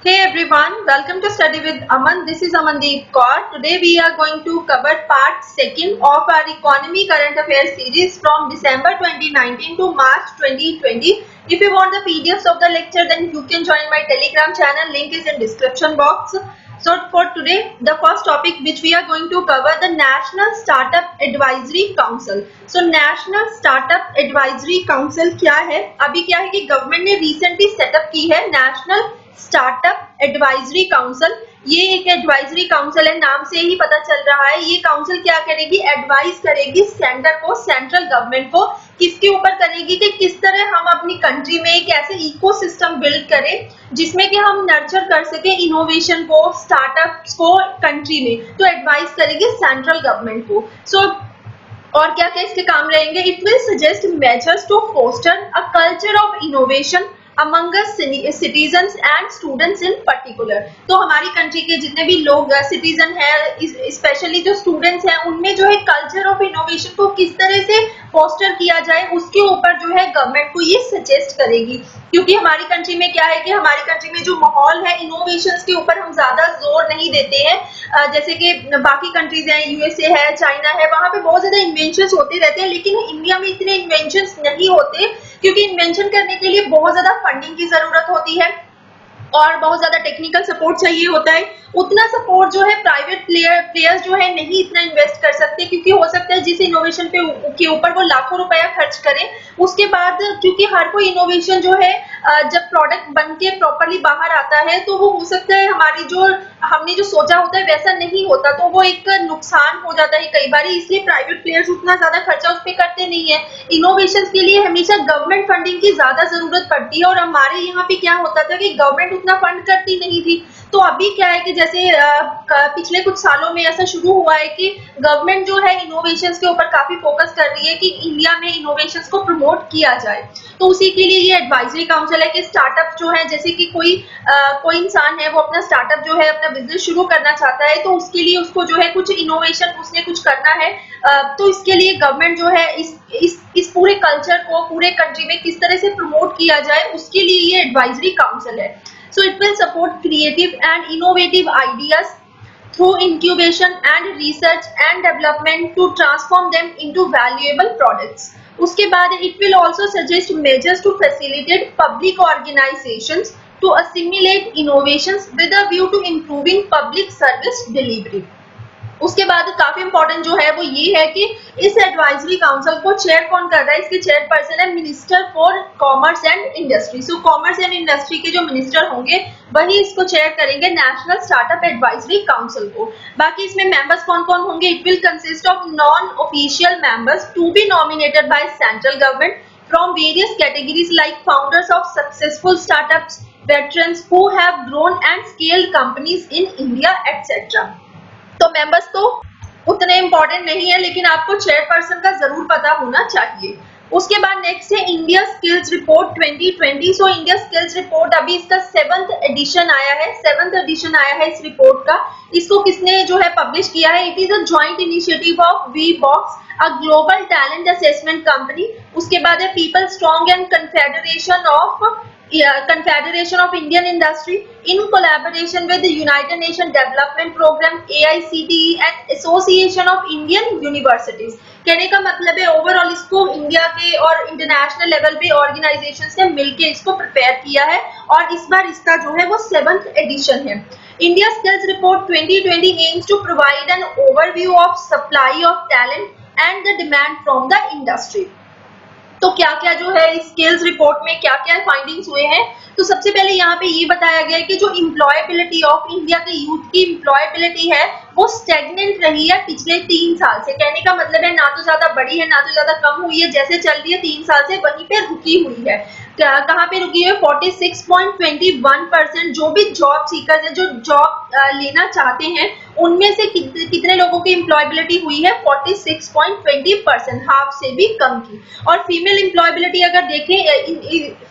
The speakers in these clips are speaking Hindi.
Hey everyone, welcome to Study with Aman. This is Amandeep Kaur. Today we are going to cover part second of our Economy Current Affairs series from December 2019 to March 2020. If you want the PDFs of the lecture, then you can join my Telegram channel. Link is in description box. So for today, the first topic which we are going to cover, the National Startup Advisory Council. So National Startup Advisory Council क्या है? अभी क्या है कि गवर्नमेंट ने रिसेंटली सेटअप की है नेशनल स्टार्टअप एडवाइजरी काउंसिल। ये एक एडवाइजरी काउंसिल है, नाम से ही पता चल रहा है। ये काउंसिल क्या करेगी? एडवाइस करेगी सेंटर को, सेंट्रल गवर्नमेंट को। किसके ऊपर करेगी? कि किस तरह हम अपनी कंट्री में एक ऐसे इकोसिस्टम बिल्ड करें जिसमें कि हम नर्चर कर सके इनोवेशन को, स्टार्टअप्स को कंट्री में। तो एडवाइस करेगी सेंट्रल गवर्नमेंट को। और क्या क्या इसके काम रहेंगे? It will suggest measures to foster a culture of innovation among us citizens and students in particular। तो हमारी कंट्री के जितने भी लोग सिटीजन हैं, स्पेशली जो स्टूडेंट्स हैं, उनमें जो है कल्चर ऑफ इनोवेशन को किस तरह से फोस्टर किया जाए, उसके ऊपर जो है गवर्नमेंट को ये सजेस्ट करेगी। क्योंकि हमारी कंट्री में क्या है कि हमारी कंट्री में जो माहौल है इनोवेशंस के ऊपर हम ज्यादा जोर नहीं देते हैं। जैसे कि बाकी कंट्रीज हैं, यूएसए है, चाइना है, वहां पे बहुत ज्यादा इन्वेंशंस होते रहते हैं, लेकिन इंडिया में इतने इन्वेंशंस नहीं होते क्योंकि इन्वेंशन करने के लिए बहुत ज्यादा फंडिंग की जरूरत होती है और बहुत ज्यादा टेक्निकल सपोर्ट चाहिए होता है। उतना सपोर्ट जो है प्राइवेट प्लेयर्स जो है नहीं इतना इन्वेस्ट कर सकते, क्योंकि हो सकता है जिस इनोवेशन के ऊपर वो लाखों रुपया खर्च करें, उसके बाद क्योंकि हर कोई इनोवेशन जो है जब प्रोडक्ट बन के प्रॉपरली बाहर आता है तो वो हो सकता है हमने जो सोचा होता है वैसा नहीं होता, तो वो एक नुकसान हो जाता है कई बार। इसलिए प्राइवेट प्लेयर्स उतना ज्यादा खर्चा उस पर करते नहीं है। इनोवेशन के लिए हमेशा गवर्नमेंट फंडिंग की ज्यादा जरूरत पड़ती है, और हमारे यहाँ पे क्या होता था कि गवर्नमेंट उतना फंड करती नहीं थी। तो अभी क्या है कि जैसे पिछले कुछ सालों में ऐसा शुरू हुआ है कि गवर्नमेंट जो है इनोवेशंस के ऊपर काफी फोकस कर रही है कि इंडिया में इनोवेशंस को प्रमोट किया जाए। तो उसी के लिए ये एडवाइजरी काउंसिल है कि स्टार्टअप जो है, जैसे कि कोई इंसान है, वो अपना स्टार्टअप जो है, अपना बिजनेस शुरू करना चाहता है, तो उसके लिए उसको जो है कुछ इनोवेशन उसने कुछ करना है। तो इसके लिए गवर्नमेंट जो है इस पूरे कल्चर को पूरे कंट्री में किस तरह से प्रमोट किया जाए, उसके लिए ये एडवाइजरी काउंसिल है। So it will support creative and innovative ideas through incubation and research and development to transform them into valuable products. उसके बाद it will also suggest measures to facilitate public organizations to assimilate innovations with a view to improving public service delivery. उसके बाद काफी इंपॉर्टेंट जो है वो ये है कि इस एडवाइजरी काउंसिल को चेयर कौन कर रहा है? इसके चेयरपर्सन है minister for commerce and industry. So commerce and industry के जो मिनिस्टर होंगे वही इसको चेयर करेंगे, नेशनल स्टार्टअप एडवाइजरी काउंसिल को। बाकी इसमें मेंबर्स कौन कौन होंगे? It will consist of non official members to be nominated by central government from various categories like founders of successful startups, veterans who have grown and scaled companies in India, etc. तो मेंबर्स तो उतने इंपॉर्टेंट नहीं है, लेकिन आपको चेयरपर्सन का जरूर पता होना चाहिए। उसके बाद नेक्स्ट है India skills report 2020। So India skills report अभी इसका 7th एडिशन आया है इस रिपोर्ट का। इसको किसने जो है पब्लिश किया है? It is a joint initiative of Wheebox, a global talent assessment company. उसके बाद है people strong and Confederation of Indian Industry in collaboration with the United Nations Development Program, AICTE and Association of Indian Universities। कहने का मतलब है ओवरऑल इसको इंडिया के और इंटरनेशनल लेवल पे ऑर्गेनाइजेशन से मिलके इसको प्रिपेयर किया है, और इस बार इसका जो है वो 7th एडिशन है। India skills report 2020 aims to provide an overview of supply of talent and the demand from the industry। तो क्या क्या जो है स्किल्स रिपोर्ट में क्या क्या फाइंडिंग्स हुए हैं? तो सबसे पहले यहाँ पे ये बताया गया है कि जो इम्प्लॉयबिलिटी ऑफ इंडिया के यूथ की इम्प्लॉयबिलिटी है वो स्टेगनेंट रही है पिछले 3 साल से। कहने का मतलब है ना तो ज्यादा बढ़ी है ना तो ज्यादा कम हुई है, जैसे चल रही है 3 साल से वहीं पे रुकी हुई है। कहाँ पे रुकी है? 46.21%। जो भी जॉब सीकर्स है, जो जॉब लेना चाहते हैं, उनमें से कितने लोगों की इम्प्लॉयबिलिटी हुई है? 46.20%, हाफ से भी कम की। और फीमेल इम्प्लॉयबिलिटी अगर देखें,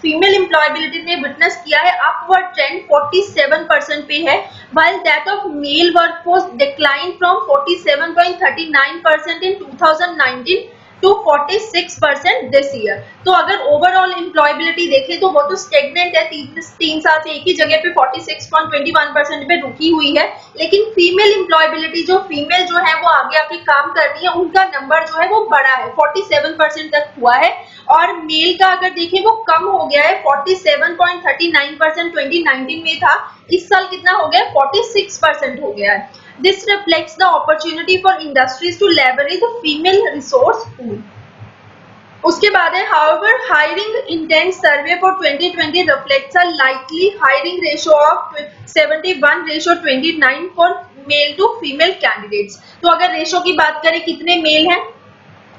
फीमेल इम्प्लॉयबिलिटी ने विटनेस किया है अपवर्ड ट्रेंड, 47% पे है, while that of male workforce declined from 47.39% in 2019 to 46% this year. तो अगर ओवरऑल एम्प्लॉयबिलिटी देखें तो वो तो स्टेगनेंट है, 3 साल से एक ही जगह पे 46.21% पे रुकी हुई है। लेकिन फीमेल एम्प्लॉयबिलिटी, जो फीमेल जो है वो आगे आके काम कर रही है, उनका नंबर जो है वो बड़ा है, 47% तक हुआ है। और मेल का अगर देखें वो कम हो गया है, 47.39% 2019 में था, इस साल कितना हो गया है, 46% हो गया है। This reflects the opportunity for industries to leverage the female resource pool. उसके बाद है however hiring intent survey for 2020 reflects a likely hiring ratio of 71:29 for male to female candidates. तो अगर रेशो की बात करें कितने मेल हैं,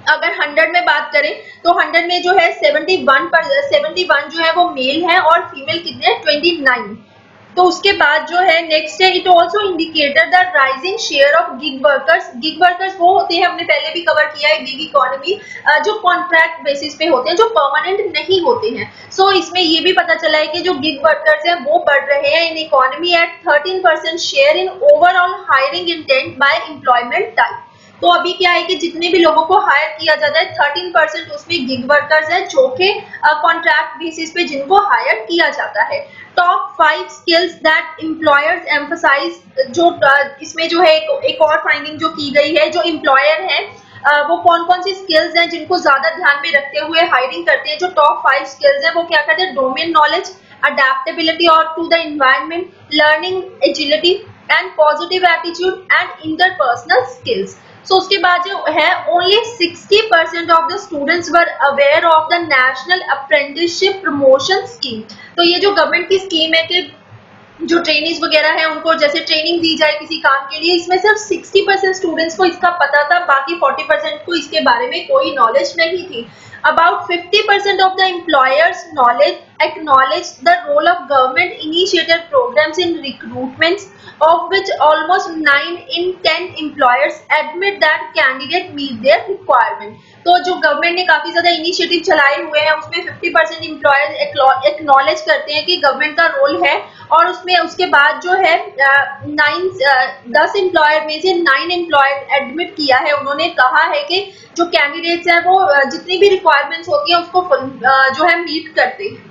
अगर 100 में बात करें तो 100 में जो है 71 जो है वो मेल है और फीमेल कितने हैं, 29। तो उसके बाद जो है नेक्स्ट है, it also indicator the rising share of gig workers. Gig workers वो होते हैं, हमने पहले भी कवर किया है, गिग इकोनॉमी, जो कॉन्ट्रैक्ट बेसिस पे होते हैं, जो परमानेंट नहीं होते हैं। सो इसमें ये भी पता चला है कि जो गिग वर्कर्स हैं वो बढ़ रहे हैं in economy at 13% share in overall hiring intent by employment type. तो अभी क्या है कि जितने भी लोगों को हायर किया जाता है 13% उसमें गिग वर्कर्स हैं, जो कि कॉन्ट्रैक्ट बेसिस पे जिनको हायर किया जाता है। Top 5 skills that employers emphasise, जो इसमें जो है एक और फाइंडिंग जो की गई है, जो एम्प्लॉयर है वो कौन कौन सी स्किल्स हैं जिनको ज्यादा ध्यान में रखते हुए हायरिंग करते हैं। जो टॉप 5 स्किल्स हैं वो क्या करते हैं, डोमेन नॉलेज, अडेप्टेबिलिटी और to the environment, learning agility and positive attitude and interpersonal skills. So उसके बाद जो है only 60% of the students were aware of the national apprenticeship promotion scheme. तो ये जो गवर्नमेंट की स्कीम है कि जो ट्रेनिंग्स वगैरह है उनको जैसे ट्रेनिंग दी जाए किसी काम के लिए, इसमें सिर्फ 60% स्टूडेंट्स को इसका पता था, बाकी 40% को इसके बारे में कोई नॉलेज नहीं थी। About 50% of the employers' knowledge acknowledge the role of government initiated programs in recruitments, of which almost 9 in 10 employers admit that candidate meet their requirement. तो जो गवर्नमेंट ने काफी ज्यादा इनिशिएटिव चलाए हुए हैं उसमें 50% एम्प्लॉयर्स एक्नॉलेज करते हैं कि गवर्नमेंट का रोल है, और उसमें उसके बाद जो है 10 एम्प्लॉयर में से 9 एम्प्लॉयर एडमिट किया है, उन्होंने कहा है कि जो कैंडिडेट्स हैं वो जितनी भी रिक्वायरमेंट्स होती हैं उसको जो है मीट करते हैं।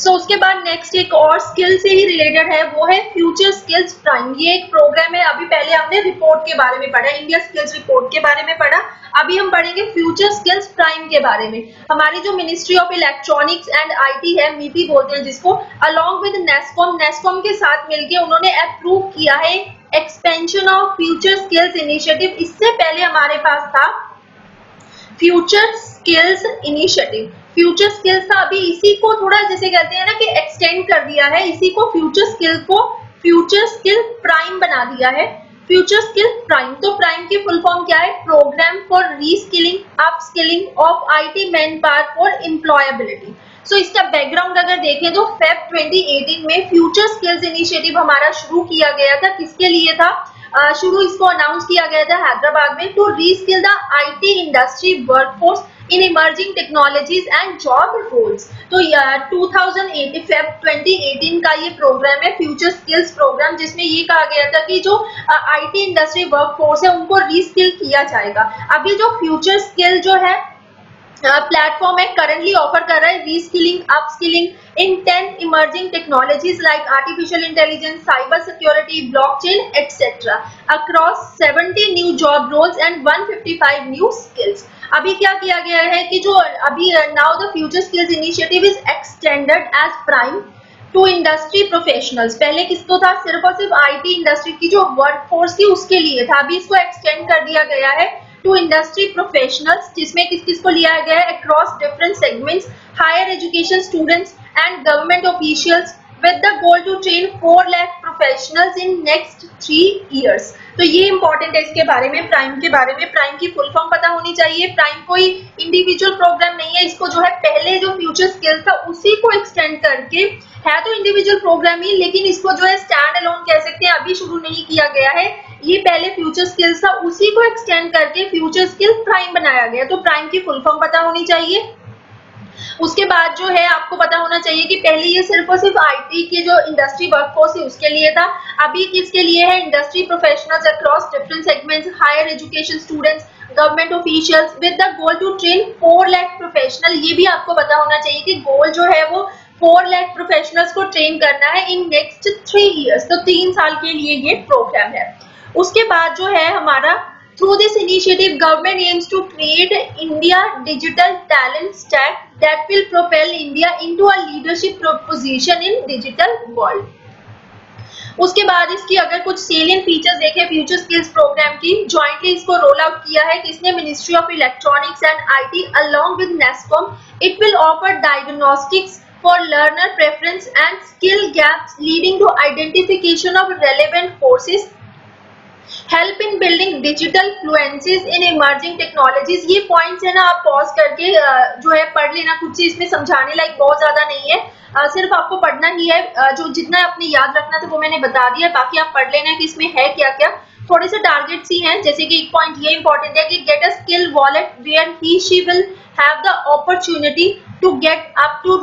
सो उसके बाद नेक्स्ट एक और स्किल से ही रिलेटेड है, वो है फ्यूचर स्किल्स प्राइम। ये एक प्रोग्राम है, अभी पहले हमने रिपोर्ट के बारे में पढ़ा, इंडिया स्किल्स रिपोर्ट के बारे में पढ़ा, अभी हम पढ़ेंगे फ्यूचर स्किल्स प्राइम के बारे में। हमारी जो ministry of electronics and IT है, मीटी बोलते हैं जिसको, अलॉन्ग विद नेस्कॉम के साथ मिलकर उन्होंने अप्रूव किया है expansion of future skills initiative. इससे पहले हमारे पास था future skills initiative, future skills था, अभी इसी को थोड़ा जैसे कहते हैं ना कि एक्सटेंड कर दिया है, इसी को फ्यूचर स्किल को फ्यूचर स्किल प्राइम बना दिया है। फ्यूचर स्किल प्राइम, तो प्राइम की फुल फॉर्म क्या है, program for reskilling upskilling of IT manpower for employability. So इसका बैकग्राउंड अगर देखें तो फेब 2018 में फ्यूचर स्किल्स इनिशिएटिव हमारा शुरू किया गया था। किसके लिए था, शुरू इसको अनाउंस किया गया था हैदराबाद में, to reskill the IT industry workforce in emerging technologies and job roles. तो 2018 का ये प्रोग्राम है फ्यूचर स्किल्स प्रोग्राम, जिसमें ये कहा गया था कि जो आईटी इंडस्ट्री वर्कफोर्स है उनको रीस्किल किया जाएगा। अभी जो फ्यूचर स्किल जो है प्लेटफॉर्म है करंटली ऑफर कर रहा है reskilling upskilling in 10 emerging technologies like artificial intelligence, cyber security, blockchain etcetera across 70 new job roles and 155 new skills. अभी क्या किया गया है कि जो अभी now the future skills initiative is extended as prime to industry professionals. पहले किसको था, सिर्फ और सिर्फ आईटी इंडस्ट्री की जो वर्कफोर्स थी उसके लिए था, अभी इसको एक्सटेंड कर दिया गया है टू इंडस्ट्री प्रोफेशनल्स, जिसमें किस किस को लिया गया है, across different segments, higher education students and government officials with the goal to train 4 lakh professionals in next 3 years। तो ये इंपॉर्टेंट है इसके बारे में, प्राइम के बारे में। प्राइम की फुल फॉर्म पता होनी चाहिए। प्राइम कोई इंडिविजुअल प्रोग्राम नहीं है, इसको जो है पहले जो फ्यूचर स्किल था उसी को एक्सटेंड करके, है तो इंडिविजुअल प्रोग्राम ही, लेकिन इसको जो है स्टैंड अलोन कह सकते हैं, अभी शुरू नहीं किया गया है। ये पहले फ्यूचर स्किल्स था, उसी को एक्सटेंड करके फ्यूचर स्किल प्राइम बनाया गया। तो प्राइम की फुल फॉर्म पता होनी चाहिए। उसके बाद जो है आपको पता होना चाहिए कि पहले ये सिर्फ और सिर्फ आईटी के जो इंडस्ट्री वर्कफोर्स है उसके लिए था, अभी किसके लिए है, industry professionals across different segments, higher education students, government officials with the goal to train 4 lakh professional. ये भी आपको पता होना चाहिए कि गोल जो है वो 4 लाख प्रोफेशनल्स को ट्रेन करना है इन नेक्स्ट 3 इयर्स, तो 3 साल के लिए ये प्रोग्राम है। उसके बाद जो है हमारा through this initiative government aims to create India digital talent stack that will propel India into a leadership position in digital world। उसके बाद इसकी अगर कुछ सेलियंट फीचर्स देखें फ्यूचर स्किल्स प्रोग्राम की, जॉइंटली इसको रोल आउट किया है किसने, ministry of electronics and IT along with NASSCOM. It will offer diagnostics for learner preference and skill gaps leading to identification of relevant courses, help in building digital fluencies in emerging technologies. ये पॉइंट्स है ना, आप पॉज करके जो है पढ़ लेना, कुछ चीज इसमें समझाने लायक बहुत ज्यादा नहीं है, सिर्फ आपको पढ़ना ही है, जो जितना अपने याद रखना था वो मैंने बता दिया, बाकी आप पढ़ लेना कि इसमें है क्या क्या। थोड़े से टारगेट्स ही हैं, जैसे कि एक पॉइंट ये इंपॉर्टेंट है कि get a skill wallet where he she will have the opportunity to get up to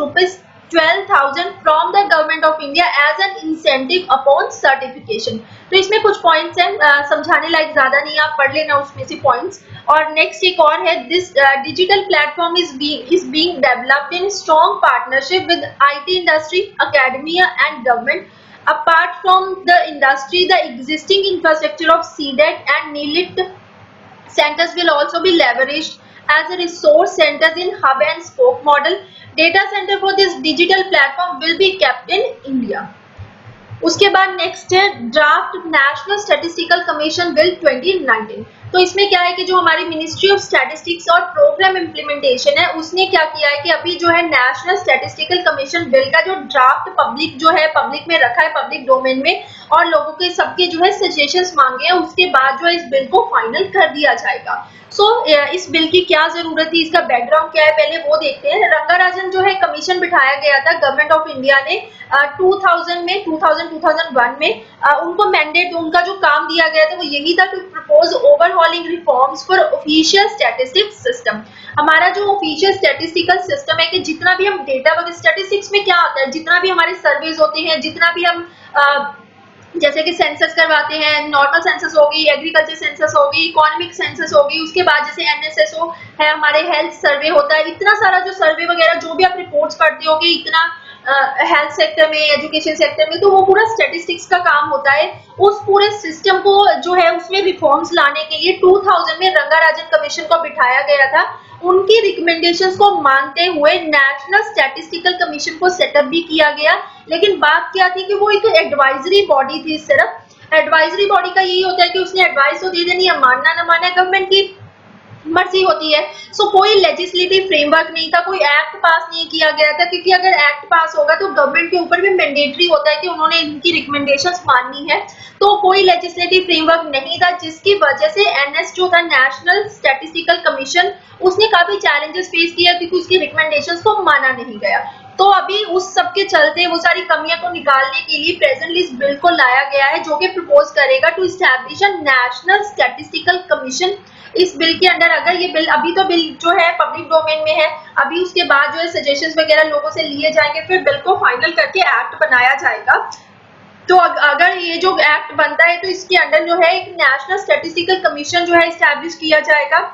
₹12,000 from the government of India as an incentive upon certification. तो इसमें कुछ पॉइंट्स हैं, समझाने लायक ज्यादा नहीं, आप पढ़ लेना उसमें से पॉइंट्स। और नेक्स्ट एक और है, this digital platform is being developed in strong partnership with IT industry, academia and government. Apart from the industry, the existing infrastructure of CDET and NEELIT centers will also be leveraged as a resource centers in hub and spoke model. Data center for this digital platform will be kept in India. उसके बाद नेक्स्ट है draft national statistical commission bill 2019। तो इसमें क्या है कि जो हमारी मिनिस्ट्री ऑफ स्टैटिस्टिक्स और प्रोग्राम इम्प्लीमेंटेशन है उसने क्या किया है कि अभी जो है नेशनल स्टैटिस्टिकल कमीशन बिल का जो ड्राफ्ट पब्लिक जो है पब्लिक में रखा है, पब्लिक डोमेन में, और लोगों के सबके जो है सजेशंस मांगे हैं, उसके बाद जो है इस बिल को फाइनल कर दिया जाएगा। इस बिल की क्या जरूरत थी, इसका बैकग्राउंड क्या है, पहले वो देखते हैं। रंगाराजन जो है कमीशन बिठाया गया था गवर्नमेंट ऑफ इंडिया ने 2001 में, उनको मैंडेट, उनका जो काम दिया गया था वो यही था, to propose overhauling reforms for official statistics system. हमारा जो ऑफिशियल स्टैटिस्टिकल सिस्टम है कि जितना भी हम डेटा वगैरह, स्टैटिस्टिक्स में क्या आता है, जितना भी हमारे सर्वेज होते हैं, जितना भी हम जैसे कि सेंसस करवाते हैं, नॉर्मल सेंसस होगी, एग्रीकल्चर सेंसस होगी, इकोनॉमिक सेंसस होगी, उसके बाद जैसे एनएसएसओ है, हमारे हेल्थ सर्वे होता है, इतना सारा जो सर्वे वगैरह जो भी आप रिपोर्ट्स पढ़ते होगे, इतना हेल्थ सेक्टर में, एजुकेशन सेक्टर में, तो वो पूरा स्टैटिस्टिक्स का काम होता है। उस पूरे सिस्टम को जो है उसमें रिफॉर्म्स लाने के लिए 2000 में रंगाराजन कमीशन को बिठाया गया था। उनकी रिकमेंडेशंस को मानते हुए नेशनल स्टैटिस्टिकल कमीशन को सेटअप भी किया गया, लेकिन बात क्या थी कि वो एक एडवाइजरी बॉडी थी। सिर्फ एडवाइजरी बॉडी का यही होता है कि उसने एडवाइस तो दे देनी है, मानना ना मानना गवर्नमेंट की मर्जी होती है। कोई लेजिस्लेटिव फ्रेमवर्क नहीं था, कोई एक्ट पास नहीं किया गया था, क्योंकि अगर एक्ट पास होगा तो गवर्नमेंट के ऊपर भी मैंडेटरी होता है कि उन्होंने इनकी रिकमेंडेशंस माननी है। तो कोई लेजिस्लेटिव फ्रेमवर्क नहीं था, जिसकी वजह से एनएस जो था नेशनल स्टैटिस्टिकल कमीशन, उसने काफी चैलेंजेस फेस किया क्योंकि उसकी रिकमेंडेशंस को माना नहीं गया। तो अभी उस सब के चलते वो सारी कमियां को निकालने के लिए प्रेजेंटली इस बिल को लाया गया है, जो कि प्रपोज करेगा to establish a national statistical commission. इस बिल के अंडर, अगर ये बिल, अभी तो बिल जो है पब्लिक डोमेन में है, अभी उसके बाद जो है सजेशंस वगैरह लोगों से लिए जाएंगे, फिर बिल को फाइनल करके एक्ट बनाया जाएगा। तो अगर ये जो एक्ट बनता है तो इसके अंडर जो है एक नेशनल स्टैटिस्टिकल कमीशन जो है एस्टैब्लिश किया जाएगा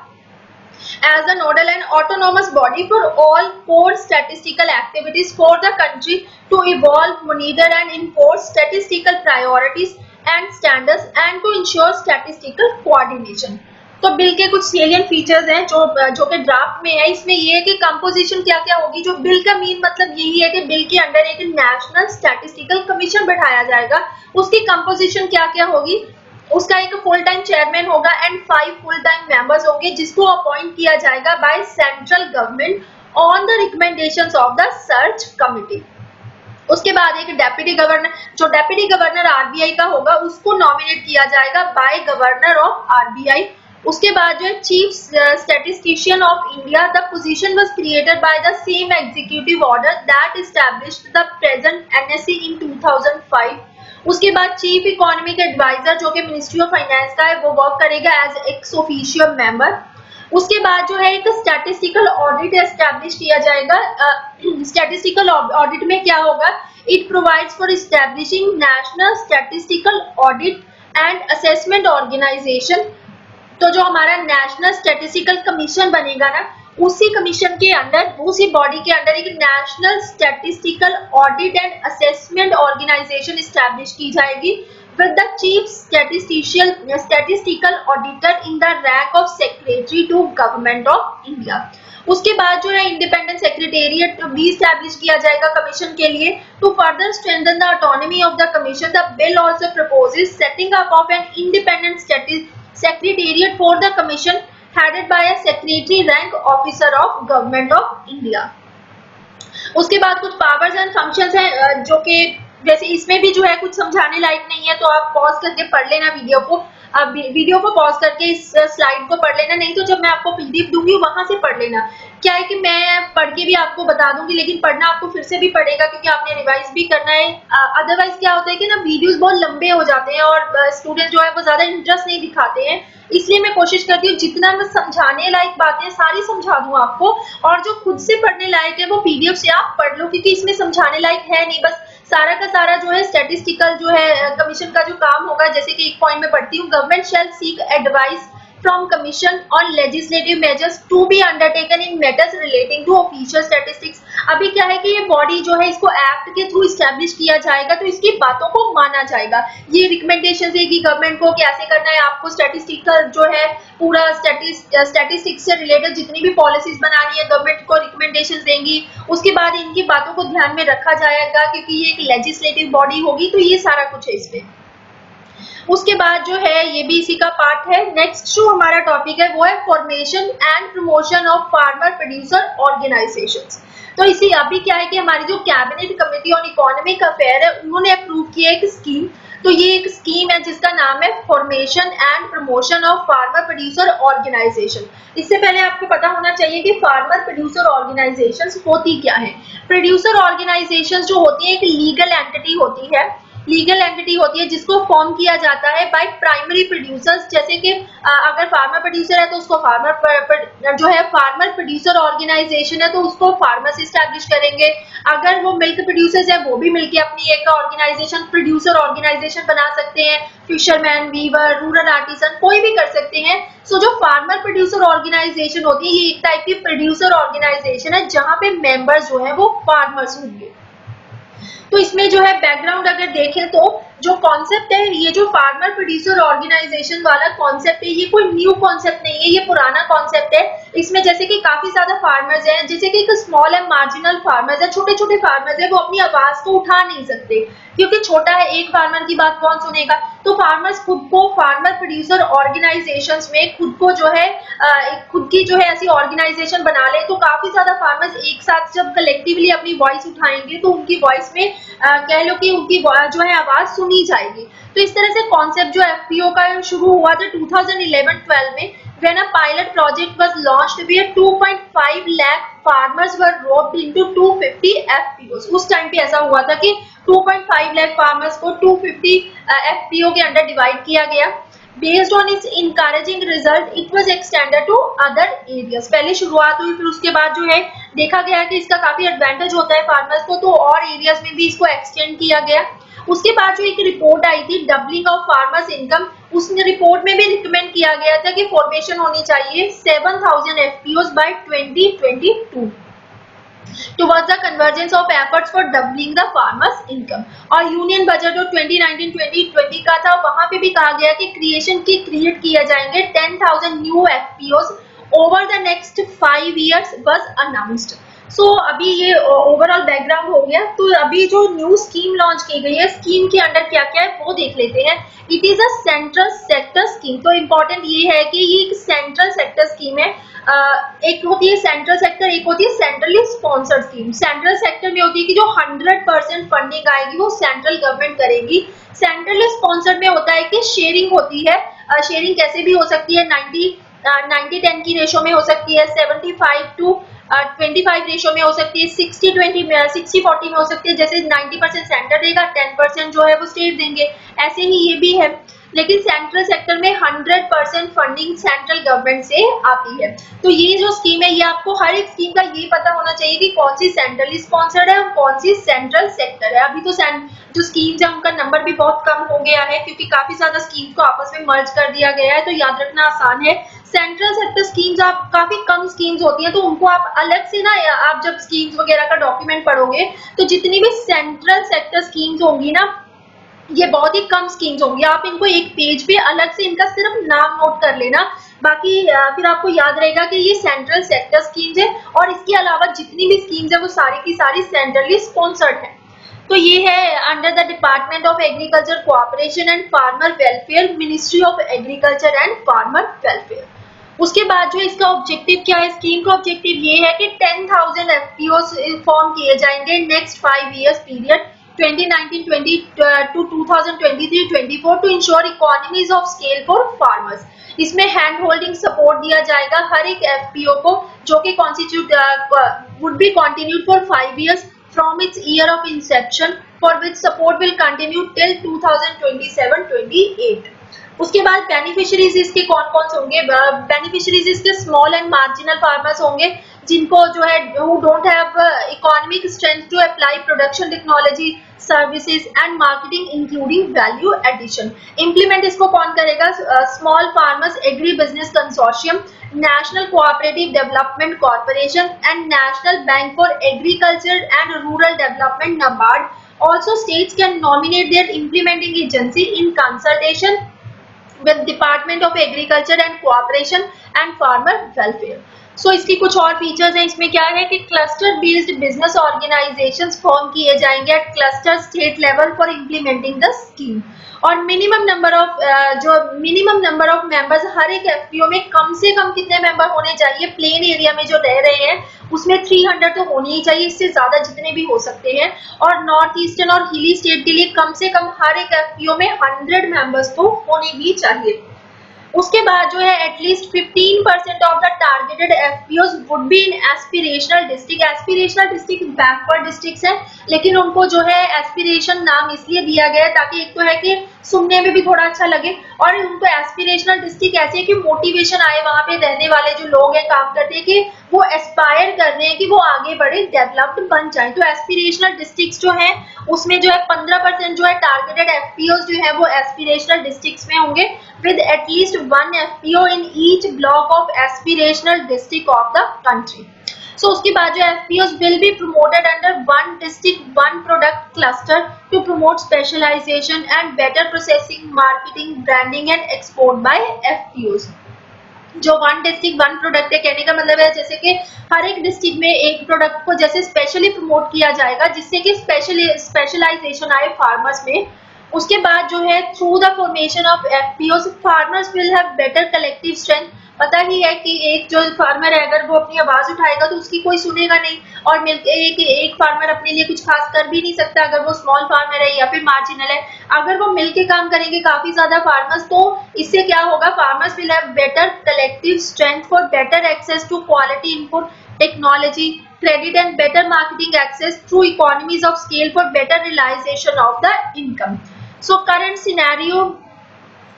as a nodal and autonomous body for all core statistical activities for the country to evolve, monitor and enforce statistical priorities and standards and to ensure statistical coordination। तो बिल के कुछ सेलियंट फीचर्स हैं जो कि ड्राफ्ट में है। इसमें ये है कि कंपोजिशन क्या क्या होगी, जो बिल का मेन मतलब यही है कि बिल के अंडर एक नेशनल स्टैटिस्टिकल कमीशन बैठाया जाएगा। उसकी कंपोजिशन क्या क्या होगी, उसका एक फुल टाइम चेयरमैन होगा एंड 5 फुल टाइम मेंबर्स होंगे, जिसको अपॉइंट किया जाएगा bye central government on the recommendations of the search committee. उसके बाद एक डेप्यूटी गवर्नर, जो डेप्यूटी गवर्नर आरबीआई का होगा, उसको नॉमिनेट किया जाएगा बाय गवर्नर ऑफ आरबीआई। उसके बाद जो है chief statistician of India, the position was created by the same executive order that established the present NSC in 2005। उसके बाद चीफ इकोनॉमिक एडवाइजर जो कि मिनिस्ट्री ऑफ फाइनेंस का है, वो वर्क करेगा एज एक्स ऑफिशियो मेंबर। उसके बाद जो है एक स्टैटिस्टिकल ऑडिट एस्टैब्लिश किया जाएगा। स्टैटिस्टिकल ऑडिट में क्या होगा, it provides for establishing national statistical audit and assessment organisation. तो जो हमारा नेशनल स्टैटिस्टिकल कमीशन बनेगा ना, उसी कमीशन के अंडर, उसी बॉडी के अंडर एक national statistical audit and assessment organisation establish की जाएगी with the chief statistical auditor in the rank of secretary to government of India। उसके बाद जो है इंडिपेंडेंट सेक्रेटेरिएट भी स्टैब्लिश किया जाएगा कमीशन के लिए। To further strengthen the autonomy of the commission, the bill also proposes setting up of an independent secretariat for the commission headed by a secretary rank officer of government of India. उसके बाद कुछ पावर्स एंड फंक्शंस हैं जो कि जैसे इसमें भी जो है कुछ समझाने लायक नहीं है, तो आप पॉज करके पढ़ लेना वीडियो को, आप वीडियो को पॉज करके इस स्लाइड को पढ़ लेना, नहीं तो जब मैं आपको पीडीएफ दूंगी वहां से पढ़ लेना। क्या है कि मैं पढ़ के भी आपको बता दूंगी, लेकिन पढ़ना आपको फिर से भी पड़ेगा क्योंकि आपने रिवाइज भी करना है। अदरवाइज क्या होता है कि ना वीडियोस बहुत लंबे हो जाते हैं और स्टूडेंट जो है वो ज्यादा इंटरेस्ट नहीं दिखाते हैं, इसलिए मैं कोशिश करती हूँ जितना मैं समझाने लायक बातें सारी समझा दूं आपको, और जो खुद से पढ़ने लायक है वो पीडीएफ से आप पढ़ लो, क्योंकि इसमें समझाने लायक है नहीं, बस सारा का सारा जो है स्टैटिस्टिकल जो है कमीशन का जो काम होगा। जैसे कि एक पॉइंट में पढ़ती हूँ, government shell seek advice from commission on legislative measures to be undertaken in matters relating to official statistics। अभी क्या है कि ये बॉडी जो है इसको एक्ट के थ्रू इस्टेब्लिश किया जाएगा, तो इसकी बातों को माना जाएगा। ये रिकमेंडेशन देगी गवर्नमेंट को कैसे करना है, आपको स्टैटिस्टिकल जो है पूरा स्टैटिस्टिक्स से रिलेटेड जितनी भी पॉलिसीज बनानी है गवर्नमेंट को रिकमेंडेशन देंगी। उसके बाद इनकी बातों को ध्यान में रखा जाएगा क्योंकि ये एक लेजिस्लेटिव बॉडी होगी, तो ये सारा कुछ है इसमें। उसके बाद जो है ये भी इसी का पार्ट है। नेक्स्ट जो हमारा टॉपिक है वो है formation and promotion of farmer producer organisations. तो इसी अभी क्या है कि हमारी जो cabinet committee on economic affair है उन्होंने अप्रूव किया एक स्कीम। तो ये एक स्कीम है जिसका नाम है formation and promotion of farmer producer organisation. इससे पहले आपको पता होना चाहिए कि फार्मर प्रोड्यूसर ऑर्गेनाइजेशंस होती क्या है। प्रोड्यूसर ऑर्गेनाइजेशंस जो होती है एक लीगल एंटिटी होती है, लीगल एंटिटी होती है जिसको फॉर्म किया जाता है बाय प्राइमरी प्रोड्यूसर्स। जैसे कि अगर फार्मर प्रोड्यूसर है तो उसको जो है फार्मर प्रोड्यूसर ऑर्गेनाइजेशन है तो उसको फार्मर्स एस्टैब्लिश करेंगे। अगर वो मिल्क प्रोड्यूसर्स है वो भी मिलके अपनी एक ऑर्गेनाइजेशन प्रोड्यूसर ऑर्गेनाइजेशन बना सकते हैं। फिशरमैन, वीवर, रूरल आर्टिसन कोई भी कर सकते हैं। सो जो फार्मर प्रोड्यूसर ऑर्गेनाइजेशन होती है ये एक टाइप की प्रोड्यूसर ऑर्गेनाइजेशन है जहां पे मेंबर्स जो है वो फार्मर्स होंगे। तो इसमें जो है बैकग्राउंड अगर देखें तो जो कॉन्सेप्ट है, ये जो फार्मर प्रोड्यूसर ऑर्गेनाइजेशन वाला कॉन्सेप्ट है ये कोई न्यू कॉन्सेप्ट नहीं है, ये पुराना कॉन्सेप्ट है। इसमें जैसे कि काफी ज्यादा फार्मर्स हैं, जैसे कि एक स्मॉल एंड मार्जिनल फार्मर्स है, छोटे छोटे फार्मर्स है, वो अपनी आवाज को उठा नहीं सकते क्योंकि छोटा है, एक फार्मर की बात कौन सुनेगा। तो फार्मर्स खुद को फार्मर प्रोड्यूसर ऑर्गेनाइजेशंस में खुद को जो है खुद की जो है ऐसी ऑर्गेनाइजेशन बना ले, तो काफी ज्यादा फार्मर्स एक साथ जब कलेक्टिवली अपनी वॉइस उठाएंगे तो उनकी वॉइस में कह लो कि उनकी जो है आवाज सुनी जाएगी। तो इस तरह से कॉन्सेप्ट जो एफपीओ का शुरू हुआ था 2011-12 में, when a pilot project was launched where 2.5 lakh farmers were roped into 250 FPOs। उस टाइम पे ऐसा हुआ था कि 2.5 लाख फार्मर्स को 250 FPO के अंडर डिवाइड किया गया। Based on its encouraging result, it was extended to other areas। पहले शुरुआत हुई, फिर उसके बाद जो है देखा गया कि इसका काफी एडवांटेज होता है फार्मर्स को, तो और एरियाज में भी इसको एक्सटेंड किया गया। उसके बाद जो एक रिपोर्ट आई थी डबलिंग ऑफ फार्मर्स इनकम, उस रिपोर्ट में भी रिकमेंड किया गया था कि फॉर्मेशन होनी चाहिए 7000 FPOs bye 2022 towards the convergence of efforts for doubling the farmers income। और यूनियन बजट जो 2019-2020 का था वहां पे भी कहा गया कि क्रिएट किए जाएंगे 10,000 new FPOs over the next 5 years was announced। सो अभी ये ओवरऑल बैकग्राउंड हो गया। तो अभी जो न्यू स्कीम लॉन्च की गई है, स्कीम के अंडर क्या क्या है वो देख लेते हैं। It is a central sector scheme. तो इम्पोर्टेंट ये है कि ये एक सेंट्रल सेक्टर स्कीम है। एक होती है सेंट्रल सेक्टर, एक होती है centrally sponsored scheme. Central sector में होती है कि जो 100% फंडिंग आएगी वो सेंट्रल गवर्नमेंट करेगी। सेंट्रली स्पॉन्सर्ड में होता है कि शेयरिंग होती है। शेयरिंग कैसे भी हो सकती है, 90-10 की रेशो में हो सकती है, 75-25 रेशो में हो सकती है, 60-40 में हो सकती है। जैसे 90% सेंटर देगा, 10% जो है वो स्टेट देंगे, ऐसे ही ये भी है। लेकिन सेंट्रल सेक्टर में 100% फंडिंग सेंट्रल गवर्नमेंट से आती है। तो ये जो स्कीम है, ये आपको हर एक स्कीम का ये पता होना चाहिए कि कौन सी सेंट्रली स्पॉन्सर्ड है और कौन सी सेंट्रल सेक्टर है। अभी तो जो स्कीम्स है उनका नंबर भी बहुत कम हो गया है, क्योंकि काफी ज्यादा स्कीम्स को आपस में मर्ज कर दिया गया है, तो याद रखना आसान है। सेंट्रल सेक्टर स्कीम्स आप काफी कम स्कीम्स होती हैं, तो उनको आप अलग से ना, आप जब स्कीम्स वगैरह का डॉक्यूमेंट पढ़ोगे तो जितनी भी सेंट्रल सेक्टर स्कीम्स होंगी ना, ये बहुत ही कम स्कीम्स होंगी। आप इनको एक पेज पे अलग से इनका सिर्फ नाम नोट कर लेना, बाकी फिर आपको याद रहेगा कि ये सेंट्रल सेक्टर स्कीम्स है, और इसके अलावा जितनी भी स्कीम्स है वो सारी की सारी सेंट्रली स्पॉन्सर्ड है। तो ये है under the department of agriculture cooperation and farmer welfare, ministry of agriculture and farmer welfare. उसके बाद जो इसका ऑब्जेक्टिव क्या है, स्कीम का ऑब्जेक्टिव ये है कि 10,000 एफपीओस फॉर्म किए जाएंगे next 5 years period 2019-20 to 2023-24 to ensure economies of scale for farmers. इसमें हैंड होल्डिंग सपोर्ट दिया जाएगा हर एक एफपीओ को, जो कि constitute would be continued for 5 years from its year of inception, for which support will continue till 2027-28। उसके बाद बेनिफिशियरीज इसके कौन कौन से होंगे, बेनिफिशियरीज इसके स्मॉल एंड मार्जिनल फार्मर्स होंगे, जिनको जो है who don't have economic strength to apply production technology services and marketing including value addition. Implement इसको कौन करेगा, small farmers agri business consortium, national cooperative development corporation and national bank for agriculture and rural development NABARD. Also states can nominate their implementing agency in consultation with Department of Agriculture and Cooperation and Farmer Welfare. So इसकी कुछ और फीचर्स हैं। इसमें क्या है कि cluster based business organisations form किए जाएंगे at cluster state level for implementing the scheme, और मिनिमम नंबर ऑफ मेंबर्स हर एक एफपीओ में कम से कम कितने मेंबर होने चाहिए, प्लेन एरिया में जो रह रहे हैं उसमें 300 तो होनी ही चाहिए, इससे ज्यादा जितने भी हो सकते हैं, और नॉर्थ ईस्टर्न और हिली स्टेट के लिए कम से कम हर एक एफपीओ में 100 मेंबर्स तो होने ही चाहिए। उसके बाद जो है at least 15% of the targeted FPOs would be in aspirational district. Aspirational district backward districts हैं, लेकिन उनको जो है एस्पिरेशन नाम इसलिए दिया गया है ताकि एक तो है कि सुनने में भी थोड़ा अच्छा लगे, और उनको एस्पिरेशनल डिस्ट्रिक्ट ऐसे है कि मोटिवेशन आए वहां पे रहने वाले जो लोग हैं, काम करते हैं, कि वो एस्पायर कर रहे हैं कि वो आगे बढ़े, डेवलप्ड बन जाए। तो एस्पिरेशनल डिस्ट्रिक्ट्स जो है उसमें जो है 15% जो है टारगेटेड एफपीओस जो है वो एस्पिरेशनल डिस्ट्रिक्ट्स में होंगे, with at least 1 FPO in each block of aspirational district of the country. So उसके बाद जो FPOs will be promoted under one district, one product cluster to promote specialization and better processing, marketing, branding and export by FPOs. जो वन डिस्ट्रिक्ट वन प्रोडक्ट है, कहने का मतलब है जैसे कि हर एक डिस्ट्रिक्ट में एक प्रोडक्ट को जैसे स्पेशली प्रमोट किया जाएगा, जिससे कि स्पेशलाइजेशन आए फार्मर्स में। उसके बाद जो है through the formation of FPOs farmers will have better collective strength. पता ही है कि एक जो फार्मर है अगर वो अपनी आवाज उठाएगा तो उसकी कोई सुनेगा नहीं, और मिलके एक फार्मर अपने लिए कुछ खास कर भी नहीं सकता अगर वो स्मॉल फार्मर है या फिर मार्जिनल है। अगर वो मिलके काम करेंगे काफी ज्यादा फार्मर्स, तो इससे क्या होगा, farmers will have better collective strength for better access to quality input technology, credit and better marketing access through economies of scale for better realization of the income. So current scenario,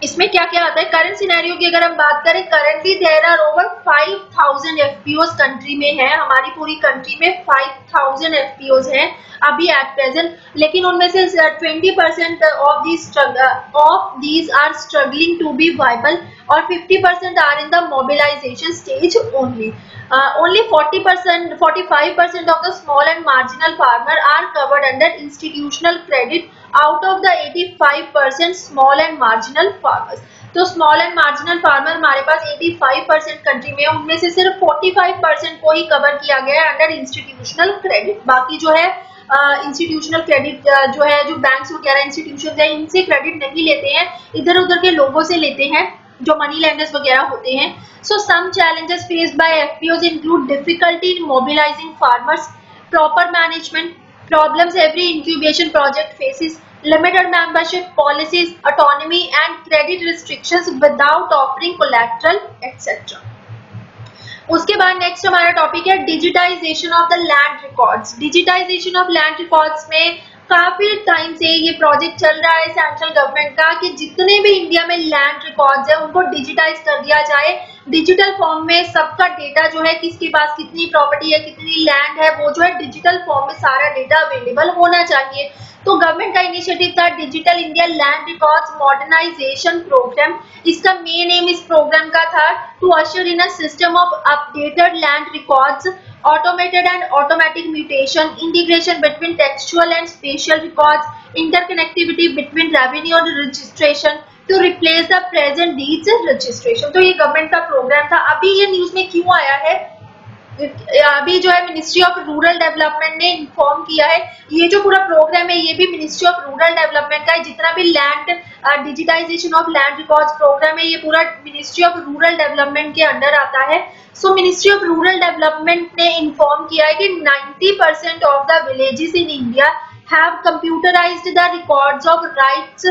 इसमें क्या क्या आता है, करंट सिनेरियो की अगर हम बात करें, currently there are over 5,000 FPOs country में है, हमारी पूरी कंट्री में 5,000 एफपीओस हैं अभी एट प्रेजेंट, लेकिन उनमें से 20% of these are struggling to be viable और 50% are in the mobilisation stage only. Only 45% of the small and marginal farmer are covered under institutional credit out of the 85% small and marginal farmers. तो स्मॉल एंड मार्जिनल फार्मर हमारे पास 85% कंट्री में, उनमें से सिर्फ 45% को ही कवर किया गया है अंडर इंस्टीट्यूशनल क्रेडिट. बाकी जो है इंस्टीट्यूशनल क्रेडिट जो है, जो बैंक्स वगैरह इंस्टीट्यूशन है, इनसे क्रेडिट नहीं लेते हैं, इधर उधर के लोगों से लेते हैं जो मनी लेंडर्स वगैरह होते हैं. So some challenges faced by FPOs include difficulty in mobilising farmers, proper management, problems every incubation project faces, limited membership policies, autonomy and credit restrictions without offering collateral etc. उसके बाद नेक्स्ट हमारा टॉपिक है digitisation of the land records. Digitisation of land records में काफी टाइम से ये प्रोजेक्ट चल रहा है सेंट्रल गवर्नमेंट का कि जितने भी इंडिया में लैंड रिकॉर्ड्स है उनको डिजिटाइज कर दिया जाए, डिजिटल फॉर्म में सबका डेटा जो है, किसके पास कितनी प्रॉपर्टी है, कितनी लैंड है, वो जो है डिजिटल फॉर्म में सारा डेटा अवेलेबल होना चाहिए। तो गवर्नमेंट का इनिशिएटिव था digital India land records modernisation programme. इसका मेन एम इस प्रोग्राम का था to usher in a system of updated land records, automated and automatic mutation, integration between textual and spatial records, interconnectivity between revenue and registration to replace the present deeds registration। तो ये गवर्नमेंट का प्रोग्राम था। अभी ये न्यूज में क्यों आया है, अभी जो है मिनिस्ट्री ऑफ रूरल डेवलपमेंट ने इन्फॉर्म किया है, ये जो पूरा प्रोग्राम है ये भी मिनिस्ट्री ऑफ रूरल डेवलपमेंट का है। जितना भी land digitisation of land records programme है ये पूरा मिनिस्ट्री ऑफ रूरल डेवलपमेंट के अंडर आता है। So ministry of rural development ने इन्फॉर्म किया है कि 90% of the villages in India have computerised the records of rights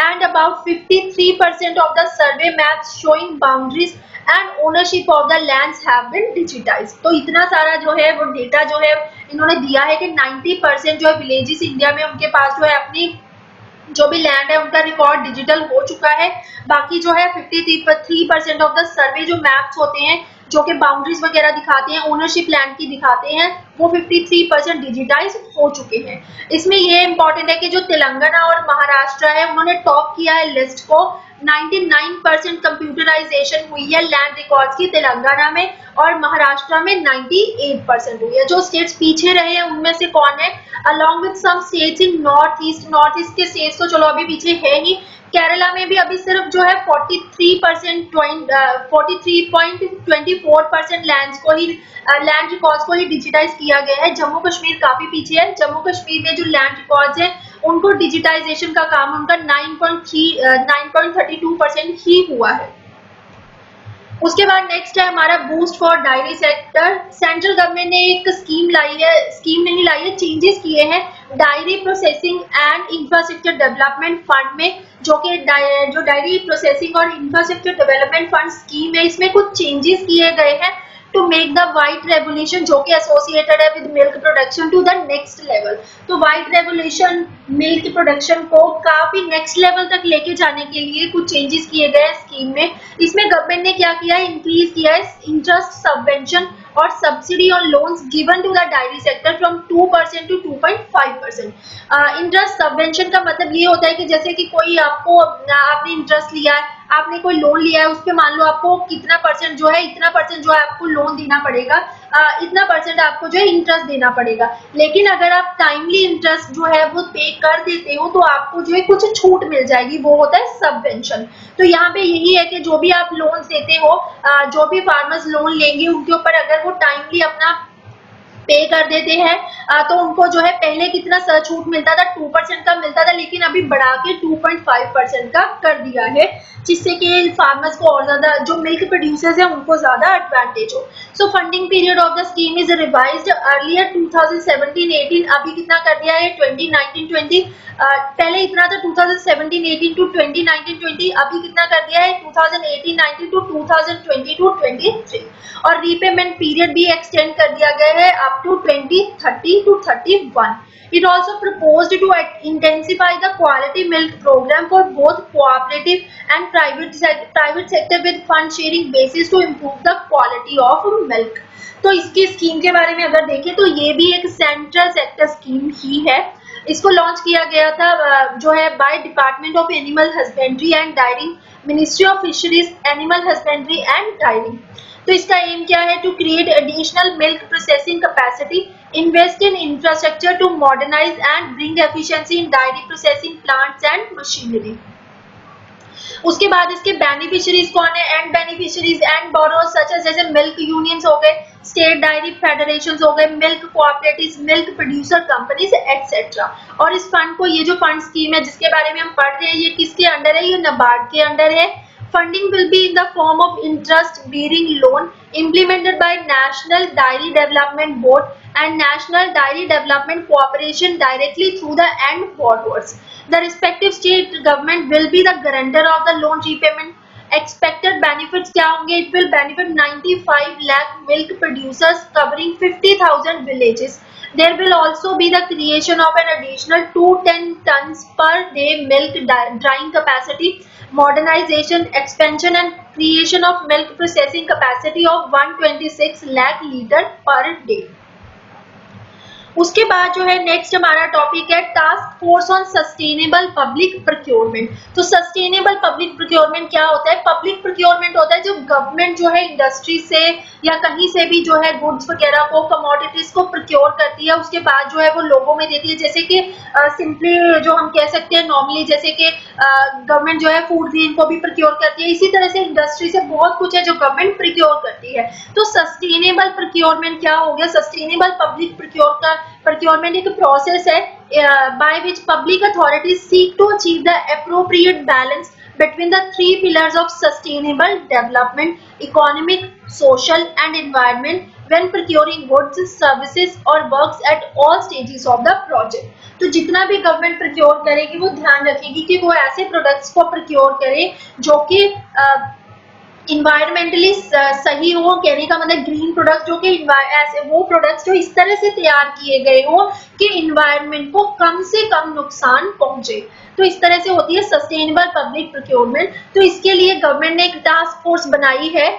and about 53% of the survey maps showing boundaries and ownership of the lands have been digitized। तो इतना सारा जो है वो डेटा जो है इन्होंने दिया है कि 90% जो है विलेजेस इंडिया में उनके पास जो है अपनी जो भी लैंड है उनका रिकॉर्ड डिजिटल हो चुका है। बाकी जो है 53% ऑफ द सर्वे जो मैप्स होते हैं जो कि बाउंड्रीज वगैरह दिखाते हैं, ओनरशिप लैंड की दिखाते हैं, वो 53% डिजिटाइज हो चुके हैं। इसमें ये इंपॉर्टेंट है कि जो तेलंगाना और महाराष्ट्र है उन्होंने टॉप किया है लिस्ट को। 99% कंप्यूटराइजेशन हुई है लैंड रिकॉर्ड्स की तेलंगाना में, और महाराष्ट्र में 98% हुई है। जो स्टेट्स पीछे रहे हैं उनमें से कौन है, along with some states in north east के स्टेट्स तो चलो अभी पीछे है ही। केरला में भी अभी सिर्फ जो है 43.24% लैंड रिकॉर्ड्स को ही डिजिटाइज किया गया है। जम्मू कश्मीर काफी पीछे है। जम्मू कश्मीर में जो लैंड रिकॉर्ड्स है उनको डिजिटाइजेशन का काम उनका 9.32% ही हुआ है। उसके बाद नेक्स्ट है हमारा boost for dairy sector. Central government ने एक स्कीम नहीं लाई है, चेंजेस किए हैं dairy processing and infrastructure development fund में, जो डायरी प्रोसेसिंग और इंफ्रास्ट्रक्चर डेवलपमेंट फंड स्कीम है, इसमें कुछ चेंजेस किए गए हैं to make the white regulation जो कि एसोसिएटेड है with milk production to the next level. तो वाइट रेगुलेशन मिल्क प्रोडक्शन को काफी नेक्स्ट लेवल तक लेके जाने के लिए कुछ चेंजेस किए गए स्कीम में। इसमें गवर्नमेंट ने क्या किया है, इंक्रीज किया है इंटरेस्ट सबवेंशन और subsidy on loans given to the dairy sector from 2% to 2.5%। Interest subvention का मतलब ये होता है कि जैसे कि कोई आपने इंटरेस्ट लिया है, आपने कोई लोन लिया है, उस पे मान लो आपको कितना परसेंट जो है, इतना परसेंट जो है आपको लोन देना पड़ेगा, इतना परसेंट आपको जो है इंटरेस्ट देना पड़ेगा। लेकिन अगर आप टाइमली इंटरेस्ट जो है वो पे कर देते हो तो आपको जो है कुछ छूट मिल जाएगी, वो होता है सबवेंशन। तो यहाँ पे यही है कि जो भी आप लोन देते हो, जो भी फार्मर्स लोन लेंगे उनके ऊपर अगर वो टाइमली अपना पे कर देते हैं तो उनको जो है पहले कितना छूट मिलता था, 2% का मिलता था, लेकिन अभी बढ़ा के 2.5% का कर दिया है, जिससे कि फार्मर्स को और ज्यादा, जो मिल्क प्रोड्यूसर्स हैं उनको ज्यादा एडवांटेज हो। So funding period of the scheme is revised earlier 2017-18, अभी कितना कर दिया है 2019-20। पहले इतना था 2017-18 टू 2019-20, अभी कितना कर दिया है 2018-19 टू 2022-23। और रीपेमेंट पीरियड भी एक्सटेंड कर दिया गया है up to 2030 to 31। It also proposed to intensify the quality milk program for both cooperative and private sector with fund sharing basis to improve the quality of milk। तो इसकी स्कीम के बारे में अगर देखें तो ये भी एक सेंट्रल सेक्टर स्कीम ही है। इसको लॉन्च किया गया था जो है by department of animal husbandry and dairying, ministry of fisheries, animal husbandry and dairying. तो इसका एम क्या है, to create additional milk processing capacity, invest in infrastructure to modernise and bring efficiency in dairy processing plants and machinery. उसके बाद इसके बेनिफिशियरीज कौन है, and beneficiaries and borrowers such as जैसे मिल्क यूनियंस हो गए, स्टेट डायरी फेडरेशंस हो गए, milk cooperatives, milk producer companies etcetera. और इस फंड को, ये जो फंड स्कीम है जिसके बारे में हम पढ़ रहे हैं, ये किसके अंडर है, ये नाबार्ड के अंडर है। Funding will be in the form of interest-bearing loan implemented by National Dairy Development Board and National Dairy Development Corporation directly through the end borrowers. The respective state government will be the guarantor of the loan repayment. Expected benefits क्या होंगे, it will benefit 95 lakh milk producers covering 50,000 villages There will also be the creation of an additional 210 tons per day milk drying capacity, modernization, expansion and creation of milk processing capacity of 126 lakh liter per day. उसके बाद जो है नेक्स्ट हमारा टॉपिक है task force on sustainable public procurement. तो सस्टेनेबल पब्लिक प्रोक्योरमेंट क्या होता है? पब्लिक प्रोक्योरमेंट होता है जो गवर्नमेंट जो है इंडस्ट्री से या कहीं से भी जो है गुड्स वगैरह को, कमोडिटीज को प्रोक्योर करती है, उसके बाद जो है वो लोगों में देती है। जैसे कि सिंपली जो हम कह सकते हैं नॉर्मली, जैसे कि गवर्नमेंट जो है फूड ग्रेन को भी प्रोक्योर करती है, इसी तरह से इंडस्ट्री से बहुत कुछ है जो गवर्नमेंट प्रोक्योर करती है। तो सस्टेनेबल प्रोक्योरमेंट क्या हो गया? सस्टेनेबल पब्लिक प्रोक्योरमेंट एक प्रोसेस है by which public authorities seek to achieve the appropriate balance between the three pillars of sustainable development: economic, social and environment, when procuring goods, services or works at all stages of the project। तो जितना भी गवर्नमेंट प्रोक्योर करेगी वो ध्यान रखेगी कि वो ऐसे प्रोडक्ट्स को प्रोक्योर करे जो कि इन्वायरमेंटली सही हो। कहने का मतलब ग्रीन प्रोडक्ट्स जो कि ऐसे वो प्रोडक्ट्स जो इस तरह से तैयार किए गए हो कि इन्वायरमेंट को कम से कम नुकसान पहुंचे। तो इस तरह से होती है सस्टेनेबल पब्लिक प्रोक्योरमेंट। तो इसके लिए गवर्नमेंट ने एक टास्क फोर्स बनाई है,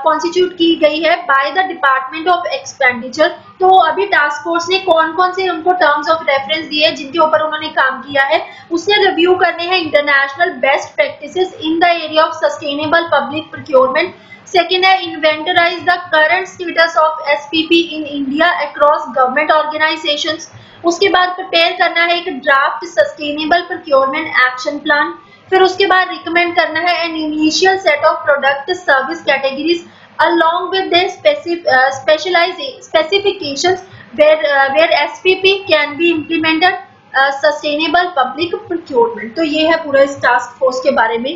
कॉन्स्टिट्यूट की गई है by the department of expenditure. तो अभी टास्क फोर्स ने कौन कौन से उनको टर्म्स ऑफ रेफरेंस दिए हैं जिनके ऊपर उन्होंने काम किया है, उसने रिव्यू करने हैं international best practices in the area of sustainable public procurement. Second है inventorise the current status of SPP in India across government organisations. उसके बाद प्रिपेयर करना है एक draft sustainable procurement action plan. फिर उसके बाद रिकमेंड करना है an initial set of product service categories along with their specifications where SPP can be implemented sustainable public procurement। तो ये है पूरा इस टास्क फोर्स के बारे में।